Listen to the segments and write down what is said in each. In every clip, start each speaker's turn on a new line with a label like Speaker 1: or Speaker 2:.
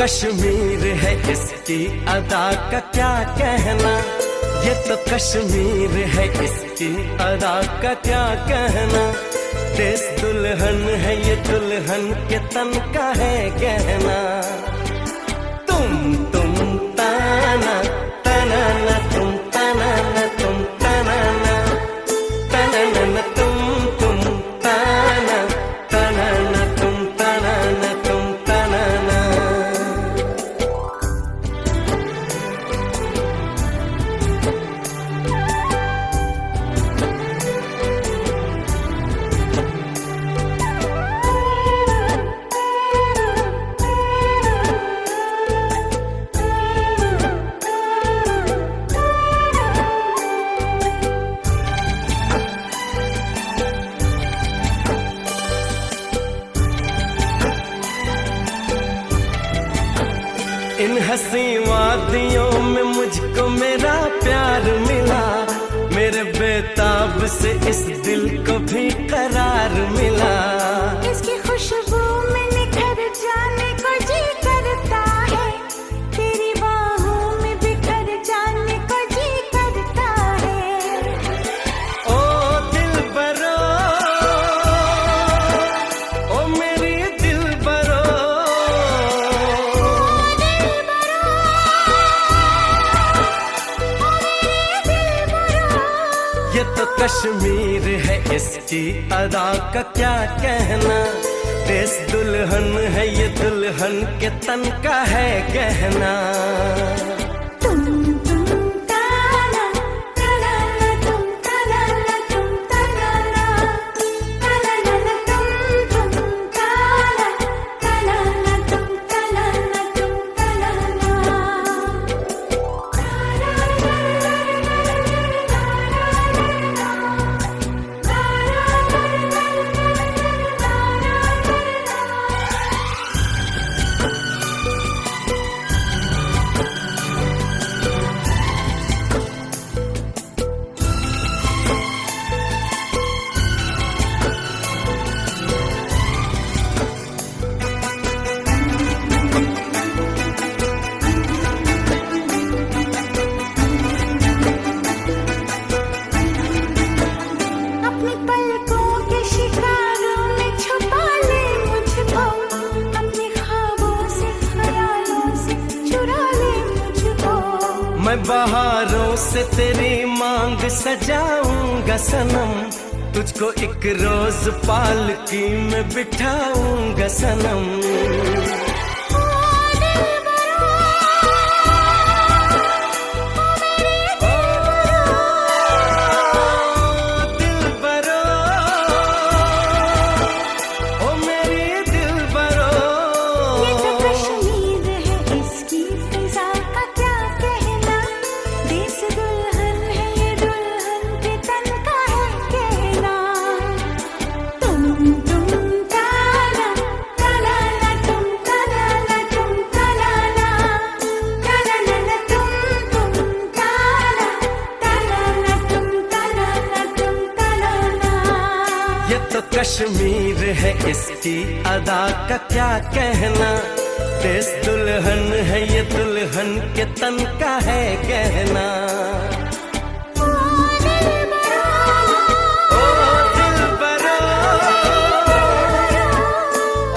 Speaker 1: कश्मीर है इसकी अदा का क्या कहना, ये तो कश्मीर है इसकी अदा का क्या कहना। देश दुल्हन है ये दुल्हन के तन का है गहना। तुम ताना ताना ना तुम ताना ना तुम ताना ना ताना ना तुम ताना ताना ना तुम ताना ना तुम ताना ना। इन हंसी वादियों में मुझको मेरा प्यार मिला, मेरे बेताब से इस दिल को भी करार मिला।
Speaker 2: इसकी खुशबू में निखर जाने को जी करता है, तेरी बाहों में बिखर जाने को जी करता है।
Speaker 1: ओ दिलबरो, ओ मेरी दिलबरो, ये तो कश्मीर है इसकी अदा का क्या कहना। देश दुल्हन है ये दुल्हन के तन का है गहना।
Speaker 2: तुम ताना ताना ना तुम ताना ना तुम ताना ना ताना ना तुम ताना ताना ना तुम ताना ना तुम ताना ना। अपनी पलकों के शिकारों में छुपा ले मुझको, अपने ख्वाबों से ख्यालों से चुरा ले मुझको।
Speaker 1: मैं बहारों से तेरी मांग सजाऊंगा सनम, तुझको एक रोज पालकी में बिठाऊंगा सनम।
Speaker 2: ये तो कश्मीर है इसकी फिजा का क्या कहना। देश दुल्हन है ये दुल्हन के तन का है कहना। तुम ताना ताना ना तुम ताना ना तुम ताना ना ताना ना तुम ताना ताना ना तुम ताना ना तुम ताना ना।
Speaker 1: ये तो कश्मीर है इसकी अदा का क्या कहना। देश दुल्हन है ये दुल्हन के तन का है गहना। ओ दिलबरो, ओ मेरी दिलबरो, ओ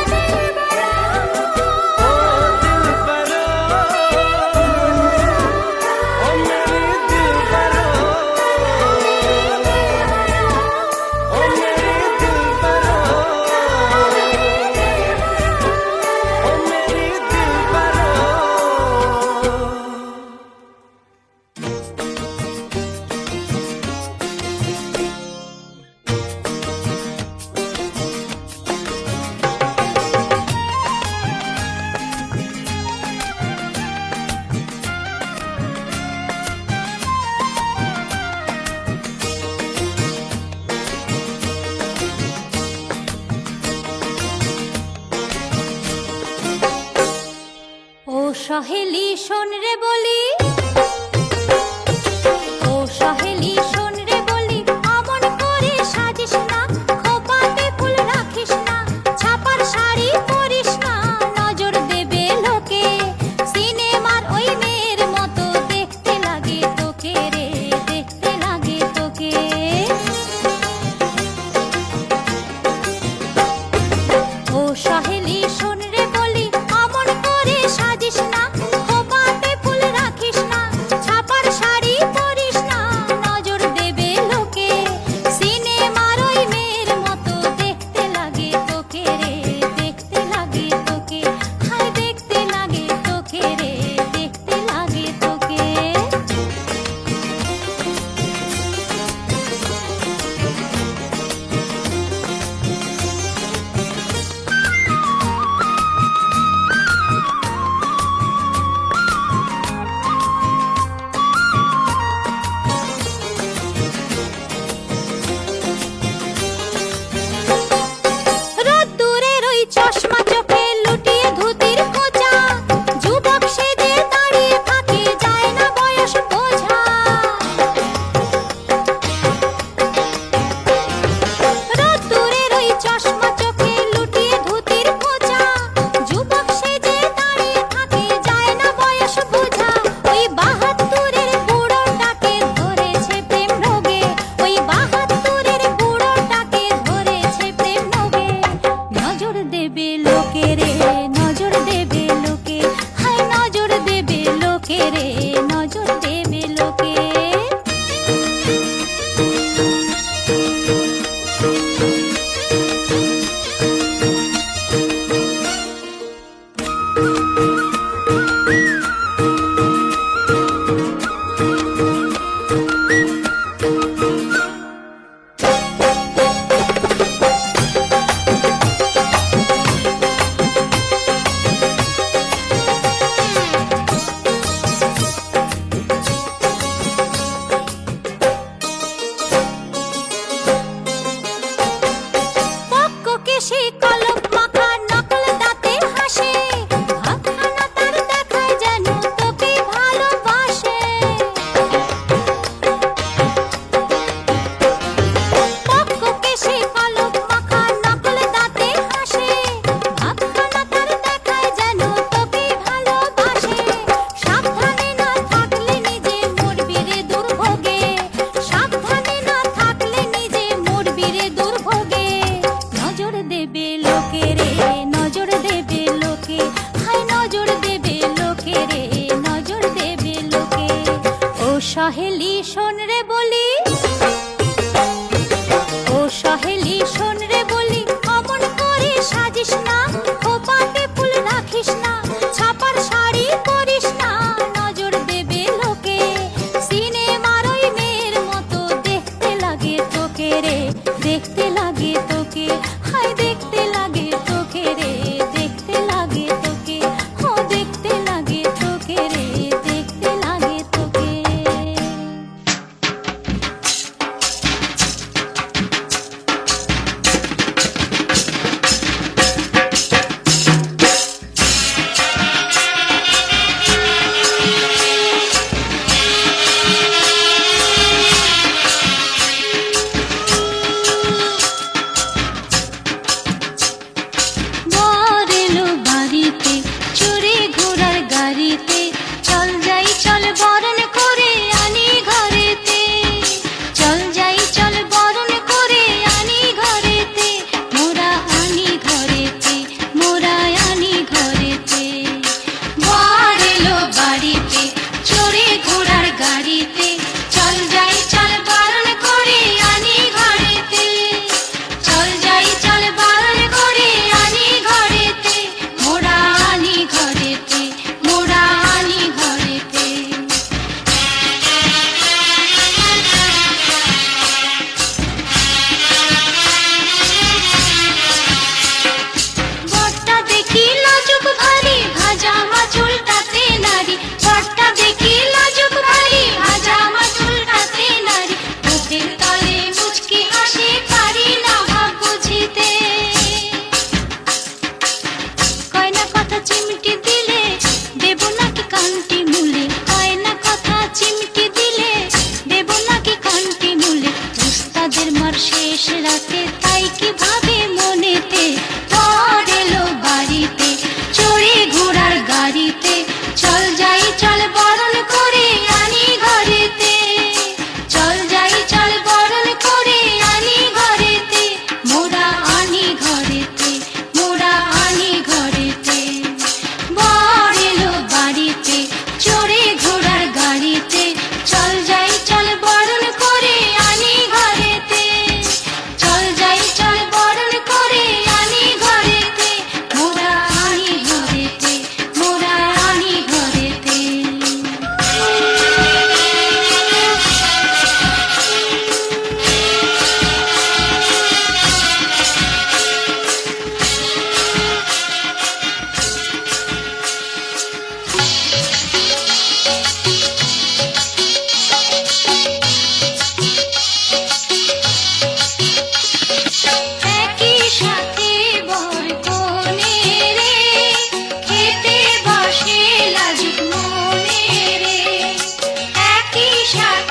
Speaker 1: दिलबरो, ओ मेरी दिलबरो, ओ मेरी दिलबरो, ओ मेरी दिलबरो।
Speaker 2: ও সহেলি শোন রে বলি, ও সহেলি শোন রে বলি, অমন করে সাজিস না, খোপাতে ফুল রাখিস না। সহেলি শোন রে বলি, ও সহেলি শোন রে বলি, অমন করে সাজিস না, খোপাতে ফুল রাখিস না, ছাপার শাড়ি পরিস না, নজর দেবে লোকে, সিনেমার ওই মেয়ের মতো দেখতে লাগে তোকে রে, দেখতে লাগে তোকে, হায় দেখতে লাগে তোকে রে, দেখতে লাগে তোকে, ও দেখতে লাগে তোকে রে, দেখতে লাগে তোকে। বর এলো বাড়িতে, চড়ে ঘোড়ার গাড়িতে, চল যাই চল বরণ করে আনি ঘরেতে, চল যাই চল বরণ করে আনি ঘরেতে, মোরা আনি ঘরেতে, মোরা আনি ঘরেতে। বর এলো বাড়িতে, চড়ে ঘোড়ার গাড়িতে, চল যাই চল বরণ করে আনি ঘরেতে, চল যাই চল বরণ করে আনি ঘরেতে, মোরা আনি ঘরেতে, মোরা আনি ঘরেতে। বরটা দেখি লাজুক ভারী, ভাজামা চুলটাতে নারী, বরটা দেখি লাজুক ভারী, ভাজামা চুলটাতে নারী, মুখের তলে মুচকি হাসি, পারি না ভাব বুঝিতে। কয়না কথা চিমটি দিলে, দেব নাকি কান্তি মূলে, কয়না কথা চিমটি দিলে, দেব নাকি কান্তি মূলে, উস্তাদের মার শেষ রাতে, তাই কি ভাবে মনেতে। বর এলো বাড়িতে, চড়ে ঘোড়ার গাড়িতে, চল যাই চল বরণ করে আনি ঘরেতে, চল যাই চল বরণ করে আনি ঘরেতে, মোরা আনি ঘরেতে, মোরা আনি ঘরেতে। বর এলো বাড়িতে, চড়ে ঘোড়ার গাড়িতে, চল যাই চল বরণ করে আনি ঘরেতে, চল যাই চল বরণ করে আনি ঘরেতে, মোরা আনি ঘরেতে, মোরা আনি ঘরেতে। একই সাথে বর কনে রে, খেতে বসে লাজুক মনে রে, একই সাথে